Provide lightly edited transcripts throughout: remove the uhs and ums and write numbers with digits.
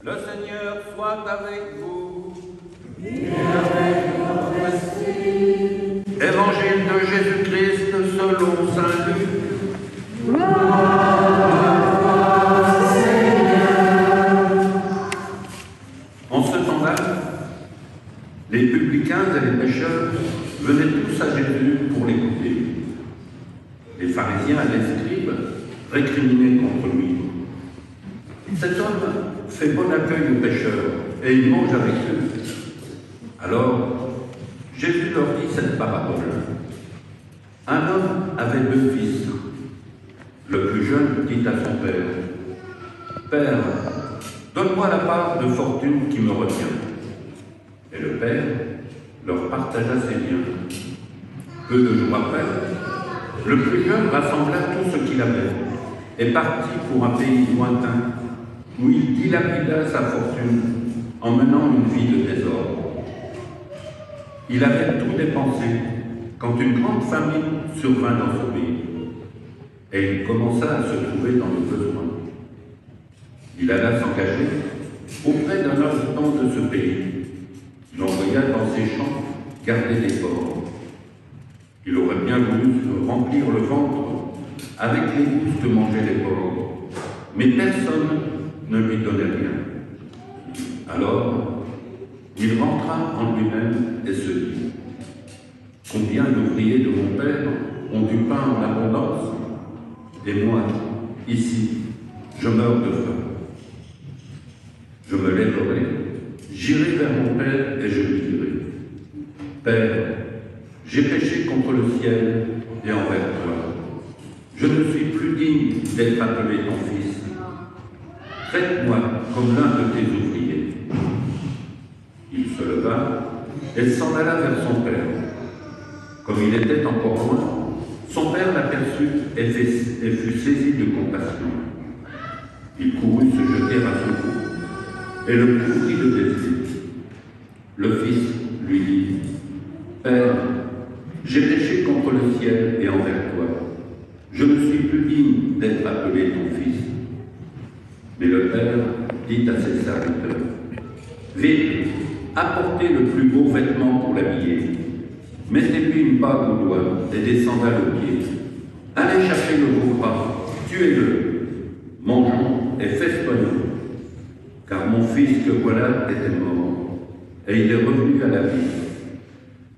Le Seigneur soit avec vous. Et avec votre esprit. Évangile de Jésus-Christ selon saint Luc. En ce temps-là, les publicains et les pécheurs venaient tous à Jésus pour l'écouter. Les pharisiens et les scribes récriminaient contre lui. Cet homme fait bon accueil aux pécheurs et il mange avec eux. Alors, Jésus leur dit cette parabole. Un homme avait 2 fils. Le plus jeune dit à son père, « Père, donne-moi la part de fortune qui me revient. » Et le père leur partagea ses biens. Peu de jours après, le plus jeune rassembla tout ce qu'il avait et partit pour un pays lointain où il dilapida sa fortune en menant une vie de désordre. Il avait tout dépensé quand une grande famine survint dans ce pays et il commença à se trouver dans le besoin. Il alla s'engager auprès d'un habitant de ce pays. Il l'envoya dans ses champs garder des porcs. Il aurait bien voulu se remplir le ventre avec les gousses que mangeaient les porcs, mais personne ne lui donnait rien. Alors, il rentra en lui-même et se dit, « Combien d'ouvriers de mon père ont du pain en abondance, et moi, ici, je meurs de faim. Je me lèverai, j'irai vers mon père et je lui dirai, « Père, j'ai péché contre le ciel et envers toi. Je ne suis plus digne d'être appelé ton fils. Traite-moi comme l'un de tes ouvriers. » Il se leva et s'en alla vers son père. Comme il était encore loin, son père l'aperçut et fut saisi de compassion. Il courut se jeter à son cou et le couvrit de baisers. Le fils lui dit, « Père, j'ai péché contre le ciel et envers toi. Je ne suis plus digne d'être appelé ton fils. » Mais le père dit à ses serviteurs, « Vite, apportez le plus beau vêtement pour l'habiller. Mettez-lui une bague au doigt et des sandales aux pieds. Allez chercher le veau gras, tuez-le. Mangeons et festoyons. Car mon fils que voilà était mort, et il est revenu à la vie.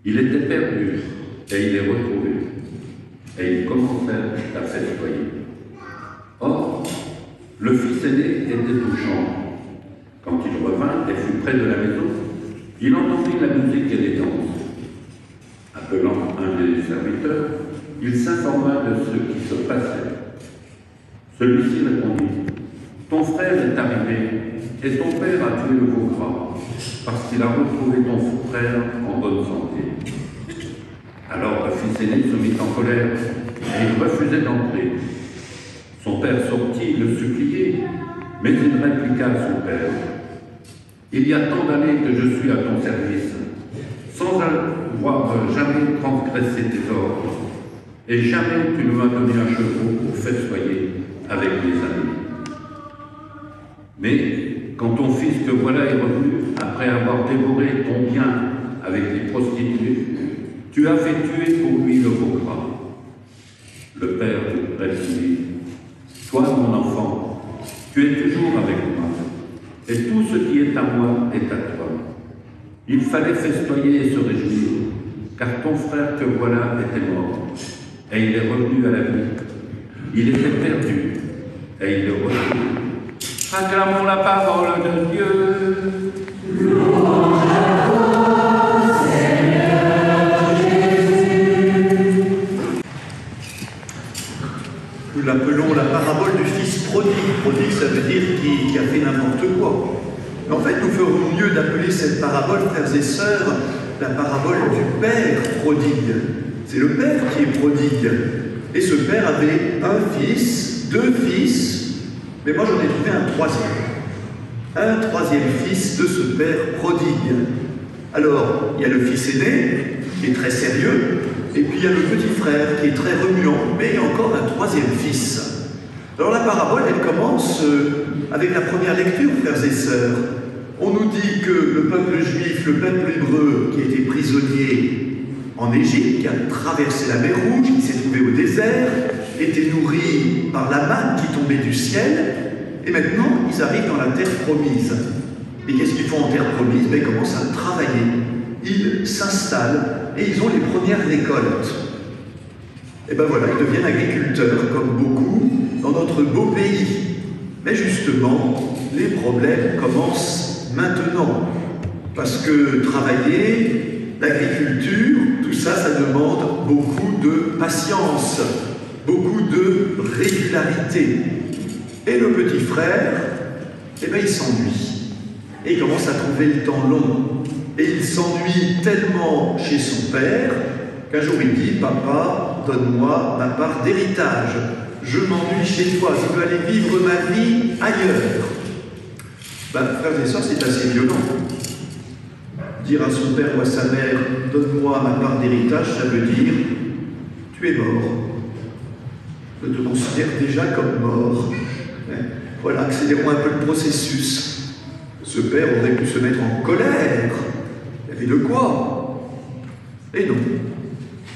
Il était perdu, et il est retrouvé. » Et ils commencèrent à festoyer. Or, le fils aîné était au champ. Quand il revint et fut près de la maison, il entendit la musique et les danses. Appelant un des serviteurs, il s'informa de ce qui se passait. Celui-ci répondit, « Ton frère est arrivé, et ton père a tué le veau gras, parce qu'il a retrouvé ton frère en bonne santé. » Alors le fils aîné se mit en colère, et il refusait d'entrer. Son père sortit le supplier, mais il répliqua à son père, « Il y a tant d'années que je suis à ton service, sans avoir jamais transgressé tes ordres, et jamais tu ne m'as donné un chevreau pour festoyer avec mes amis. Mais quand ton fils que voilà est revenu, après avoir dévoré ton bien avec les prostituées, tu as fait tuer pour lui le veau gras. » Le père répondit, « Toi, mon enfant, tu es toujours avec moi, et tout ce qui est à moi est à toi. Il fallait festoyer et se réjouir, car ton frère que voilà était mort, et il est revenu à la vie. Il était perdu, et il est revenu. » Acclamons la parole de Dieu. Louange à toi, Seigneur Jésus. Nous l'appelons la parabole du fils prodigue. Prodigue, ça veut dire qui a fait n'importe quoi. Mais en fait, nous ferons mieux d'appeler cette parabole, frères et sœurs, la parabole du père prodigue. C'est le père qui est prodigue. Et ce père avait un fils, 2 fils, mais moi j'en ai trouvé un troisième fils de ce père prodigue. Alors, il y a le fils aîné, qui est très sérieux, et puis il y a le petit frère, qui est très remuant, mais il y a encore un 3e fils. Alors la parabole, elle commence avec la première lecture, frères et sœurs. On nous dit que le peuple juif, le peuple hébreu, qui a été prisonnier en Égypte, qui a traversé la mer Rouge, qui s'est trouvé au désert, était nourri par la manne qui tombait du ciel, et maintenant ils arrivent dans la terre promise. Et qu'est-ce qu'ils font en terre promise? Ils commencent à travailler, ils s'installent et ils ont les premières récoltes. Et ben voilà, ils deviennent agriculteurs, comme beaucoup, dans notre beau pays. Mais justement, les problèmes commencent maintenant. Parce que travailler, l'agriculture, tout ça, ça demande beaucoup de patience, beaucoup de régularité. Et le petit frère, eh ben, il s'ennuie. Et il commence à trouver le temps long. Et il s'ennuie tellement chez son père qu'un jour il dit « Papa, donne-moi ma part d'héritage. Je m'ennuie chez toi, je veux aller vivre ma vie ailleurs. » Ben, frères et sœurs, c'est assez violent. Dire à son père ou à sa mère « Donne-moi ma part d'héritage », ça veut dire « Tu es mort. Je te considère déjà comme mort. » Voilà, accélérons un peu le processus. Ce père aurait pu se mettre en colère. Il y avait de quoi. Et non.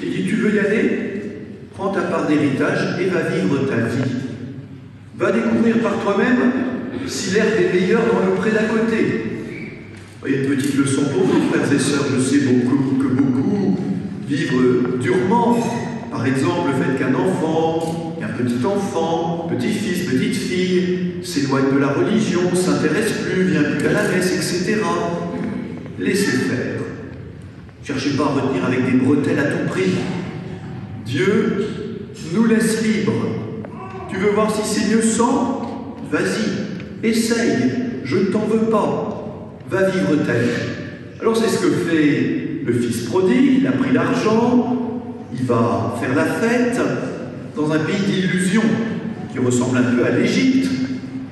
Il dit, tu veux y aller? Prends ta part d'héritage et va vivre ta vie. Va découvrir par toi-même si l'herbe est meilleure dans le pré d'à côté. Il y a une petite leçon pour vous, frères et sœurs. Je sais que beaucoup vivent durement. Par exemple, le fait qu'un enfant, un petit enfant, petit-fils, petite-fille, s'éloigne de la religion, s'intéresse plus, vient plus à la messe, etc. Laissez faire. Cherchez pas à retenir avec des bretelles à tout prix. Dieu nous laisse libres. Tu veux voir si c'est mieux sans? Vas-y, essaye, je ne t'en veux pas. Va vivre ta vie. Alors c'est ce que fait le fils prodigue, il a pris l'argent, il va faire la fête dans un pays d'illusion qui ressemble un peu à l'Égypte.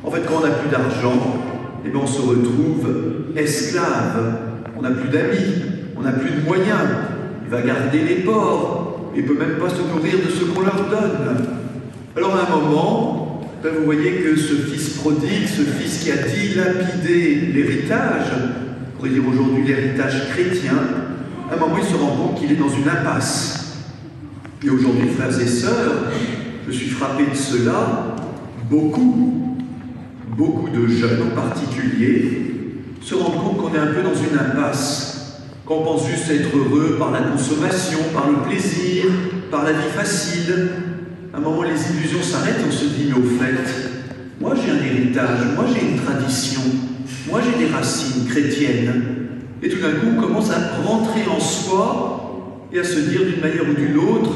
En fait, quand on n'a plus d'argent, eh bien, on se retrouve esclave. On n'a plus d'amis, on n'a plus de moyens. Il va garder les pauvres, il ne peut même pas se nourrir de ce qu'on leur donne. Alors à un moment, ben, vous voyez que ce fils prodigue, ce fils qui a dilapidé l'héritage, on pourrait dire aujourd'hui l'héritage chrétien, à un moment il se rend compte qu'il est dans une impasse. Et aujourd'hui, frères et sœurs, je suis frappé de cela, beaucoup de jeunes en particulier, se rendent compte qu'on est un peu dans une impasse, qu'on pense juste être heureux par la consommation, par le plaisir, par la vie facile. À un moment, les illusions s'arrêtent, on se dit, mais au fait, moi j'ai un héritage, moi j'ai une tradition, moi j'ai des racines chrétiennes. Et tout d'un coup, on commence à rentrer en soi et à se dire d'une manière ou d'une autre,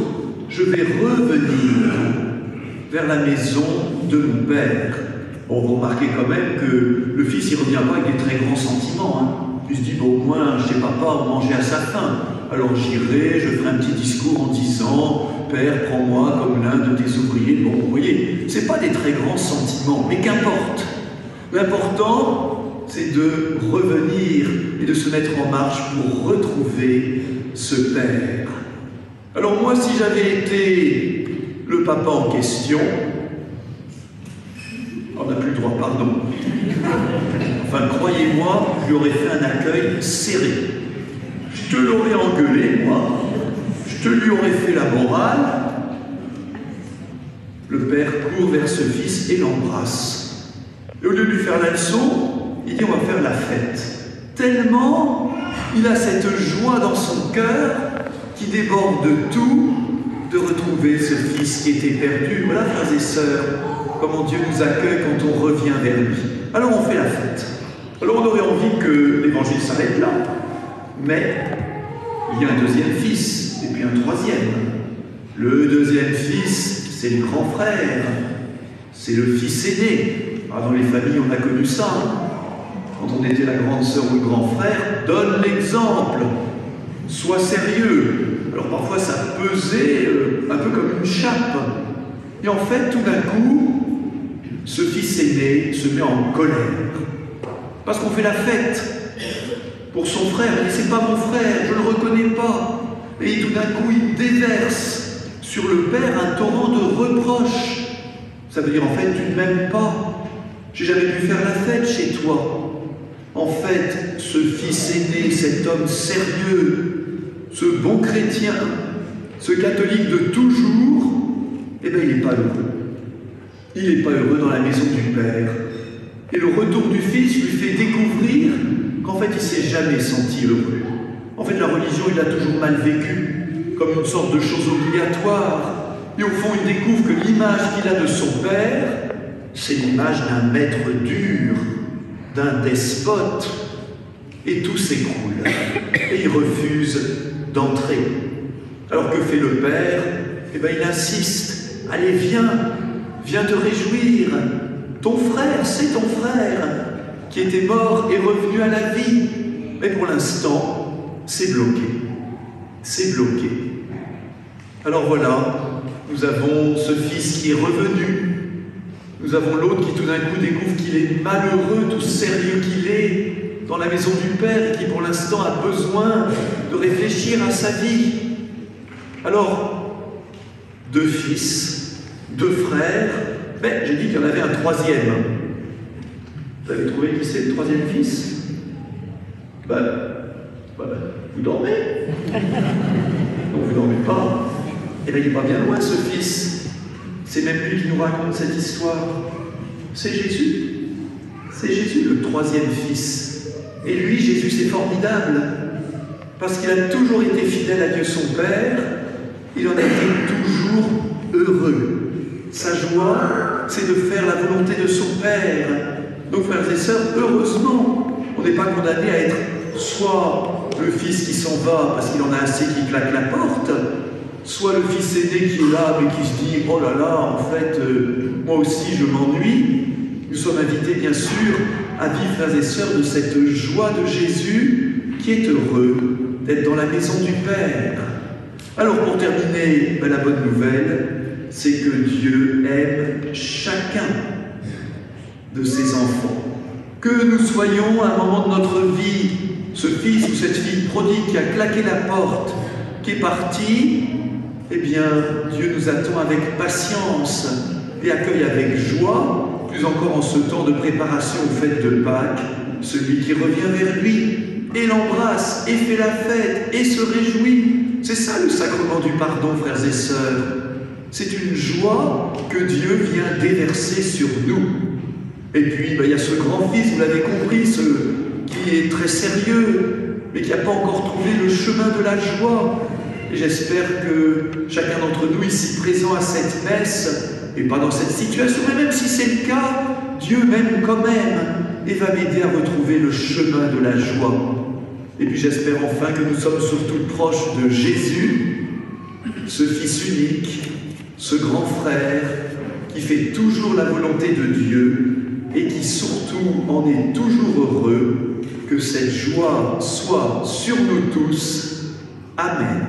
je vais revenir vers la maison de mon père. Bon, vous remarquez quand même que le fils, il ne revient pas avec des très grands sentiments. Hein. Il se dit, bon, au moins, chez papa, on mangeait à sa faim. Alors j'irai, je ferai un petit discours en disant, Père, prends-moi comme l'un de tes ouvriers. Bon, vous voyez, ce n'est pas des très grands sentiments, mais qu'importe. L'important, c'est de revenir et de se mettre en marche pour retrouver ce père. Alors moi, si j'avais été le papa en question, on n'a plus le droit, pardon. Enfin, croyez-moi, je lui aurais fait un accueil serré. Je te l'aurais engueulé, moi. Je te lui aurais fait la morale. Le père court vers ce fils et l'embrasse. Et au lieu de lui faire la leçon, il dit on va faire la fête. Tellement il a cette joie dans son cœur qui déborde de tout de retrouver ce fils qui était perdu. Voilà, frères et sœurs, comment Dieu nous accueille quand on revient vers lui. Alors on fait la fête. Alors on aurait envie que l'évangile s'arrête là. Mais il y a un deuxième fils, et puis un troisième. Le deuxième fils, c'est le grand frère. C'est le fils aîné. Ah, dans les familles, on a connu ça. Quand on était la grande sœur ou le grand frère, donne l'exemple. Sois sérieux. Alors parfois ça pesait un peu comme une chape. Et en fait, tout d'un coup, ce fils aîné se met en colère. Parce qu'on fait la fête pour son frère. Il dit, c'est pas mon frère, je le reconnais pas. Et tout d'un coup, il déverse sur le père un torrent de reproches. Ça veut dire en fait, tu ne m'aimes pas. J'ai jamais pu faire la fête chez toi. En fait, ce fils aîné, cet homme sérieux, ce bon chrétien, ce catholique de toujours, eh bien, il n'est pas heureux. Il n'est pas heureux dans la maison du Père. Et le retour du Fils lui fait découvrir qu'en fait, il ne s'est jamais senti heureux. En fait, la religion, il l'a toujours mal vécue, comme une sorte de chose obligatoire. Et au fond, il découvre que l'image qu'il a de son Père, c'est l'image d'un maître dur, d'un despote. Et tout s'écroule. Et il refuse d'entrer. Alors que fait le Père? Eh bien, il insiste. Allez, viens te réjouir. Ton frère, c'est ton frère, qui était mort et revenu à la vie. Mais pour l'instant, c'est bloqué. C'est bloqué. Alors voilà, nous avons ce fils qui est revenu. Nous avons l'autre qui tout d'un coup découvre qu'il est malheureux, tout sérieux qu'il est, dans la maison du Père, et qui pour l'instant a besoin de réfléchir à sa vie. Alors, 2 fils, 2 frères, mais j'ai dit qu'il y en avait un 3e. Vous avez trouvé qui c'est le 3e fils? Vous dormez? Non, vous dormez pas. Eh bien, il n'est pas bien loin, ce fils. C'est même lui qui nous raconte cette histoire. C'est Jésus. C'est Jésus, le 3e fils. Et lui, Jésus, c'est formidable. Parce qu'il a toujours été fidèle à Dieu son Père. Il en a été toujours heureux. Sa joie, c'est de faire la volonté de son Père. Donc, frères et sœurs, heureusement, on n'est pas condamné à être soit le fils qui s'en va parce qu'il en a assez qui claque la porte, soit le fils aîné qui est là mais qui se dit « Oh là là, en fait, moi aussi je m'ennuie ». Nous sommes invités, bien sûr, à vivre, frères et sœurs, de cette joie de Jésus qui est heureux d'être dans la maison du Père. Alors, pour terminer, la bonne nouvelle, c'est que Dieu aime chacun de ses enfants. Que nous soyons à un moment de notre vie, ce fils ou cette fille prodigue qui a claqué la porte, qui est parti, eh bien, Dieu nous attend avec patience et accueille avec joie, plus encore en ce temps de préparation aux fêtes de Pâques, celui qui revient vers lui et l'embrasse et fait la fête et se réjouit. C'est ça le sacrement du pardon, frères et sœurs. C'est une joie que Dieu vient déverser sur nous. Et puis, il y a ce grand-fils, vous l'avez compris, qui est très sérieux, mais qui n'a pas encore trouvé le chemin de la joie. Et j'espère que chacun d'entre nous, ici présent à cette messe, et pas dans cette situation, mais même si c'est le cas, Dieu m'aime quand même, et va m'aider à retrouver le chemin de la joie. Et puis j'espère enfin que nous sommes surtout proches de Jésus, ce Fils unique, ce grand frère, qui fait toujours la volonté de Dieu, et qui surtout en est toujours heureux, que cette joie soit sur nous tous. Amen.